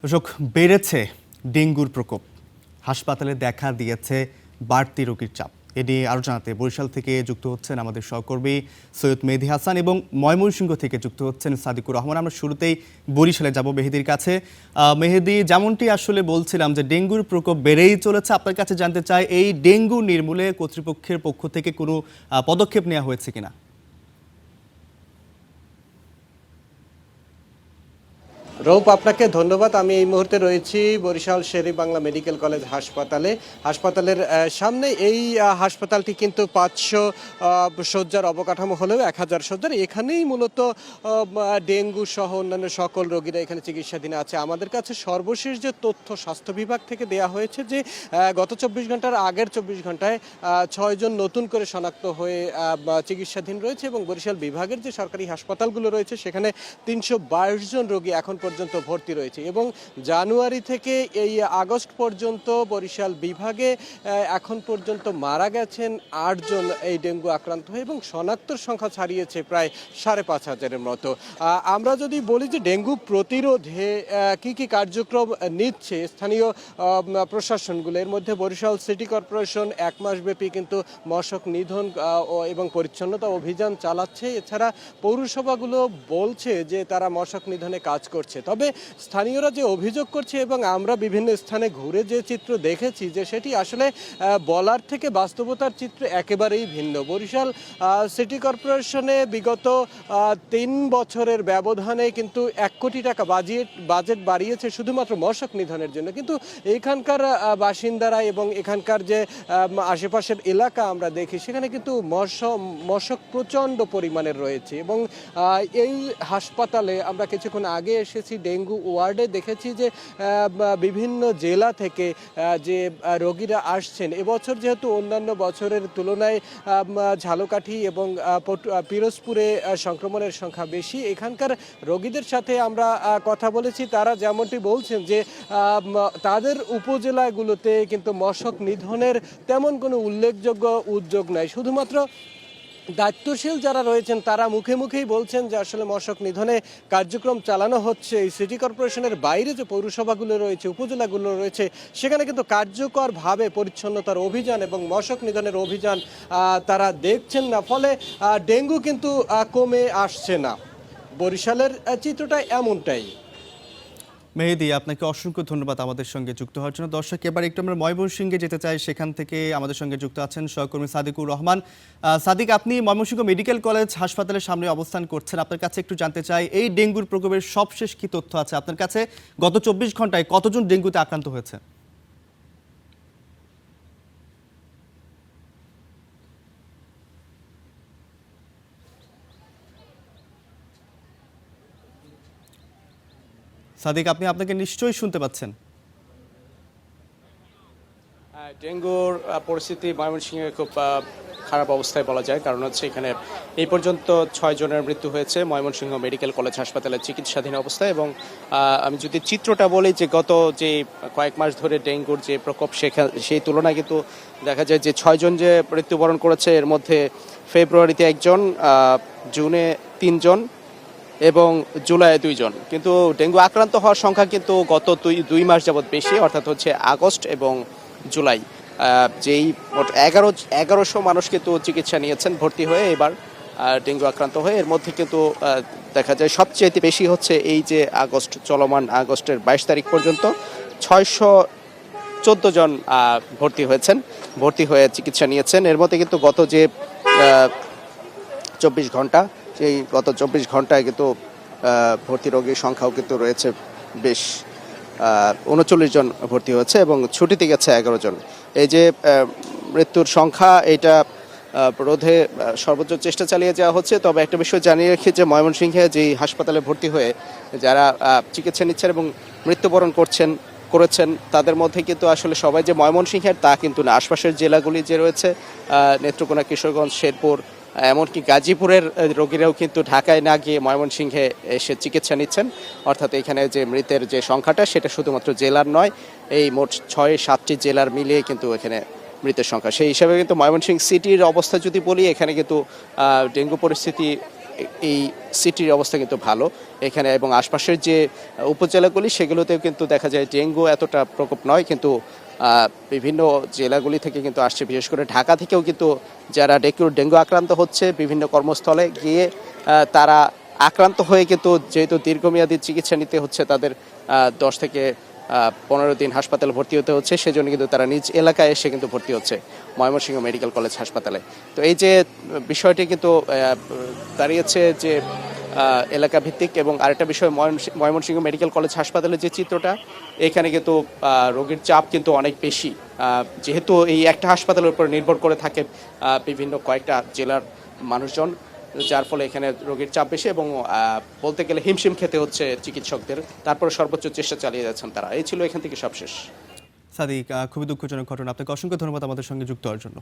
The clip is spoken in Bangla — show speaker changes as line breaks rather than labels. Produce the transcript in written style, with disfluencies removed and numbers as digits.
দর্শক, বেড়েছে ডেঙ্গুর প্রকোপ, হাসপাতালে দেখা দিয়েছে বাড়তি রোগীর চাপ। এ নিয়ে আরও জানাতে বরিশাল থেকে যুক্ত হচ্ছেন আমাদের সহকর্মী সৈয়দ মেহেদী হাসান এবং ময়মনসিংহ থেকে যুক্ত হচ্ছেন সাদিকুর রহমান। আমরা শুরুতেই বরিশালে যাব মেহেদীর কাছে। মেহেদী, যেমনটি আসলে বলছিলাম যে ডেঙ্গুর প্রকোপ বেড়েই চলেছে, আপনার কাছে জানতে চাই এই ডেঙ্গু নির্মূলে কর্তৃপক্ষের পক্ষ থেকে কোনো পদক্ষেপ নেওয়া হয়েছে কিনা?
রৌপ, আপনাকে ধন্যবাদ। আমি এই মুহূর্তে রয়েছি বরিশাল শেরে বাংলা মেডিকেল কলেজ হাসপাতালের সামনে। এই হাসপাতালটি কিন্তু 500 শয্যার অবকাঠামো হলেও 1000 শয্যার। এখানেই মূলত ডেঙ্গু সহ অন্যান্য সকল রোগীরা এখানে চিকিৎসাধীন আছে। আমাদের কাছে সর্বশেষ যে তথ্য স্বাস্থ্য বিভাগ থেকে দেয়া হয়েছে যে গত 24 ঘন্টার আগের 24 ঘন্টায় 6 জন নতুন করে শনাক্ত হয়ে চিকিৎসাধীন রয়েছে এবং বরিশাল বিভাগের যে সরকারি হাসপাতালগুলো রয়েছে সেখানে 322 জন রোগী এখন পর্যন্ত ভর্তি রয়েছে এবং জানুয়ারি থেকে এই আগস্ট পর্যন্ত বরিশাল বিভাগে এখন পর্যন্ত মারা গেছেন 8 জন এই ডেঙ্গু আক্রান্ত হয়ে এবং শনাক্তর সংখ্যা ছাড়িয়েছে প্রায় 5500-এর মতো। আমরা যদি বলি যে ডেঙ্গু প্রতিরোধে কি কি কার্যক্রম নিচ্ছে স্থানীয় প্রশাসনগুলো, এর মধ্যে বরিশাল সিটি কর্পোরেশন 1 মাসব্যাপী কিন্তু মশক নিধন এবং পরিচ্ছন্নতা অভিযান চালাচ্ছে। এছাড়া পৌরসভাগুলো বলছে যে তারা মশক নিধনে কাজ করছে। তবে স্থানীয়রা যে অভিযোগ করছে এবং আমরা বিভিন্ন স্থানে ঘুরে যে চিত্র দেখেছি যে সেটি আসলে বলার থেকে বাস্তবতার চিত্র একেবারেই ভিন্ন। বরিশাল সিটি কর্পোরেশনে বিগত 3 বছরের ব্যবধানে কিন্তু 1 কোটি টাকা বাজেট বাড়িয়েছে শুধুমাত্র মশক নিধনের জন্য, কিন্তু এখানকার বাসিন্দারা এবং এখানকার যে আশেপাশের এলাকা আমরা দেখি সেখানে কিন্তু মশক প্রচণ্ড পরিমাণের রয়েছে এবং এই হাসপাতালে আমরা কিছুক্ষণ আগে এসেছি ডেঙ্গু ওয়ার্ডে, দেখেছি যে বিভিন্ন জেলা থেকে যে রোগীরা আসছেন। এবছর যেহেতু অন্যান্য বছরের তুলনায় ঝালকাঠি এবং পিরোজপুরে সংক্রমণের সংখ্যা বেশি, এখানকার রোগীদের সাথে আমরা কথা বলেছি। তারা যেমনটি বলছেন যে তাদের উপজেলাগুলোতে কিন্তু মশক নিধনের তেমন কোনো উল্লেখযোগ্য উদ্যোগ নাই। শুধুমাত্র দায়িত্বশীল যারা রয়েছেন তারা মুখে মুখেই বলছেন যে আসলে মশক নিধনে কার্যক্রম চালানো হচ্ছে। এই সিটি কর্পোরেশনের বাইরে যে পৌরসভাগুলো রয়েছে, উপজেলাগুলো রয়েছে, সেখানে কিন্তু কার্যকরভাবে পরিচ্ছন্নতার অভিযান এবং মশক নিধনের অভিযান তারা দেখছেন না, ফলে ডেঙ্গু কিন্তু কমে আসছে না। বরিশালের চিত্রটা এমনটাই।
মেহেদী, আপনাকে অসংখ্য ধন্যবাদ আমাদের সঙ্গে যুক্ত হওয়ার জন্য। দর্শক, এবার একটু আমরা ময়মনসিংহে যেতে চাই, সেখান থেকে আমাদের সঙ্গে যুক্ত আছেন সহকর্মী সাদিকুর রহমান। সাদিক, আপনি ময়মনসিংহ মেডিকেল কলেজ হাসপাতালের সামনে অবস্থান করছেন। আপনার কাছে একটু জানতে চাই এই ডেঙ্গুর প্রকোপের সবশেষ কি তথ্য আছে আপনার কাছে? গত 24 ঘন্টায় কতজন ডেঙ্গুতে আক্রান্ত হয়েছে? সাদিক, আপনাকে নিশ্চয়ই শুনতে পাচ্ছেন।
ডেঙ্গুর পরিস্থিতি ময়মনসিংহে খুব খারাপ অবস্থায় বলা যায়, কারণ হচ্ছে এখানে এই পর্যন্ত 6 জনের মৃত্যু হয়েছে ময়মনসিংহ মেডিকেল কলেজ হাসপাতালে চিকিৎসাধীন অবস্থায়। এবং আমি যদি চিত্রটা বলি যে গত যে কয়েক মাস ধরে ডেঙ্গুর যে প্রকোপ সেই তুলনায় কিন্তু দেখা যায় যে 6 জন যে মৃত্যুবরণ করেছে, এর মধ্যে ফেব্রুয়ারিতে 1 জন, জুনে 3 জন এবং জুলাইয়ে 2 জন। কিন্তু ডেঙ্গু আক্রান্ত হওয়ার সংখ্যা কিন্তু গত 2 মাস যাবৎ বেশি, অর্থাৎ হচ্ছে আগস্ট এবং জুলাই, যেই মোট 1100 মানুষ কিন্তু চিকিৎসা নিয়েছেন ভর্তি হয়ে এবার ডেঙ্গু আক্রান্ত হয়ে। এর মধ্যে কিন্তু দেখা যায় সবচেয়ে বেশি হচ্ছে এই যে চলমান আগস্টের 22 তারিখ পর্যন্ত 614 জন ভর্তি হয়ে চিকিৎসা নিয়েছেন। এর মধ্যে কিন্তু গত 24 ঘন্টায় কিন্তু ভর্তি রোগীর সংখ্যাও কিন্তু রয়েছে বেশ 39 জন ভর্তি হয়েছে এবং ছুটিতে গেছে 11 জন। এই যে মৃত্যুর সংখ্যা, এটা রোধে সর্বোচ্চ চেষ্টা চালিয়ে যাওয়া হচ্ছে। তবে একটা বিষয় জানিয়ে রাখি যে ময়মনসিংহে যে হাসপাতালে ভর্তি হয়ে যারা চিকিৎসা নিচ্ছেন এবং মৃত্যুবরণ করেছেন তাদের মধ্যে কিন্তু আসলে সবাই যে ময়মনসিংহের তা কিন্তু না। আশপাশের জেলাগুলি যে রয়েছে নেত্রকোনা, কিশোরগঞ্জ, শেরপুর, এমনকি গাজীপুরের রোগীরাও কিন্তু ঢাকায় না গিয়ে ময়মনসিংহে এসে চিকিৎসা নিচ্ছেন। অর্থাৎ এখানে যে মৃতের যে সংখ্যাটা সেটা শুধুমাত্র জেলার নয়, এই মোট 6-7টি জেলার মিলিয়ে কিন্তু এখানে মৃতের সংখ্যা। সেই হিসাবে কিন্তু ময়মনসিংহ সিটির অবস্থা যদি বলি, এখানে কিন্তু ডেঙ্গু পরিস্থিতি এই সিটির অবস্থা কিন্তু ভালো এখানে, এবং আশপাশের যে উপজেলাগুলি সেগুলোতেও কিন্তু দেখা যায় ডেঙ্গু এতটা প্রকোপ নয়, কিন্তু বিভিন্ন জেলাগুলি থেকে কিন্তু আসছে, বিশেষ করে ঢাকা থেকেও কিন্তু যারা ডেঙ্গু আক্রান্ত হচ্ছে বিভিন্ন কর্মস্থলে গিয়ে তারা আক্রান্ত হয়ে কিন্তু যেহেতু দীর্ঘমেয়াদী চিকিৎসা নিতে হচ্ছে তাদের 10 থেকে 15 দিন হাসপাতালে ভর্তি হতে হচ্ছে, সেজন্য কিন্তু তারা নিজ এলাকায় এসে কিন্তু ভর্তি হচ্ছে ময়মনসিংহ মেডিকেল কলেজ হাসপাতালে। তো এই যে বিষয়টি কিন্তু দাঁড়িয়েছে যে এলাকা ভিত্তিক, এবং আরেকটা বিষয় ময়মনসিংহ মেডিকেল কলেজ হাসপাতালের যে চিত্রটা, এখানে কিন্তু রোগীর চাপ কিন্তু অনেক বেশি, যেহেতু এই একটা হাসপাতালের উপর নির্ভর করে থাকে বিভিন্ন কয়েকটা জেলার মানুষজন, যার ফলে এখানে রোগীর চাপ বেশি এবং বলতে গেলে হিমশিম খেতে হচ্ছে চিকিৎসকদের, তারপরে সর্বোচ্চ চেষ্টা চালিয়ে যাচ্ছেন তারা। এই ছিল এখান থেকে সবশেষ।
সাদিক, খুবই দুঃখজনক ঘটনা। আপনাকে অসংখ্য ধন্যবাদ আমাদের সঙ্গে যুক্ত হওয়ার জন্য।